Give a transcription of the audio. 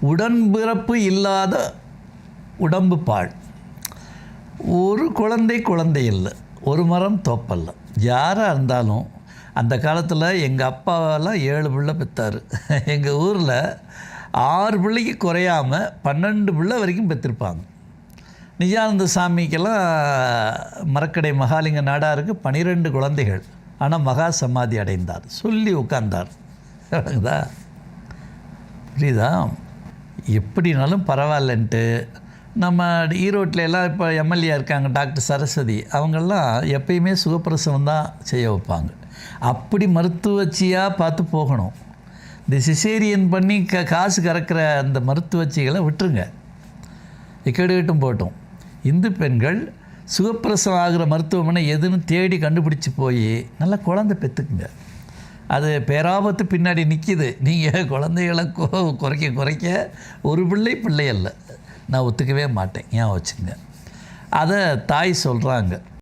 உடன்பிறப்பு இல்லாத உடம்பு பாழ். ஒரு குழந்தை இல்லை, ஒரு மரம் தோப்பல்ல. யாராக இருந்தாலும் அந்த காலத்தில் எங்கள் அப்பாவெல்லாம் 7 பிள்ளை பெற்றார். எங்கள் ஊரில் 6 பிள்ளைக்கு குறையாமல் 12 பிள்ளை வரைக்கும் பெற்றிருப்பாங்க. நிஜானந்த சாமிக்கெல்லாம் மரக்கடை மகாலிங்க நாடாருக்கு 12 குழந்தைகள். ஆனால் மகா சமாதி அடைந்தார், சொல்லி உட்கார்ந்தார். புரியுதா? எப்படினாலும் பரவாயில்லன்ட்டு நம்ம ஈரோட்டில் எல்லாம் இப்போ எம்எல்ஏ இருக்காங்க டாக்டர் சரஸ்வதி, அவங்கெல்லாம் எப்பயுமே சுகப்பிரசவம் தான் செய்ய வைப்பாங்க. அப்படி மருத்துவச்சியாக பார்த்து போகணும். இந்த சிசேரியன் பண்ணி காசு கறக்கிற அந்த மருத்துவச்சிகளை விட்டுருங்க, இக்கெடுகட்டும் போட்டோம். இந்து பெண்கள் சுகப்பிரசவம் ஆகிற மருத்துவமனை எதுன்னு தேடி கண்டுபிடிச்சி போய் நல்லா குழந்தை பெற்றுக்குங்க. அது பேராபத்து பின்னாடி நிற்கிது. நீங்கள் குழந்தைகளை குறைக்க ஒரு பிள்ளை அல்ல, நான் ஒத்துக்கவே மாட்டேன். ஏன் வச்சுங்க. அதை தாய் சொல்கிறாங்க.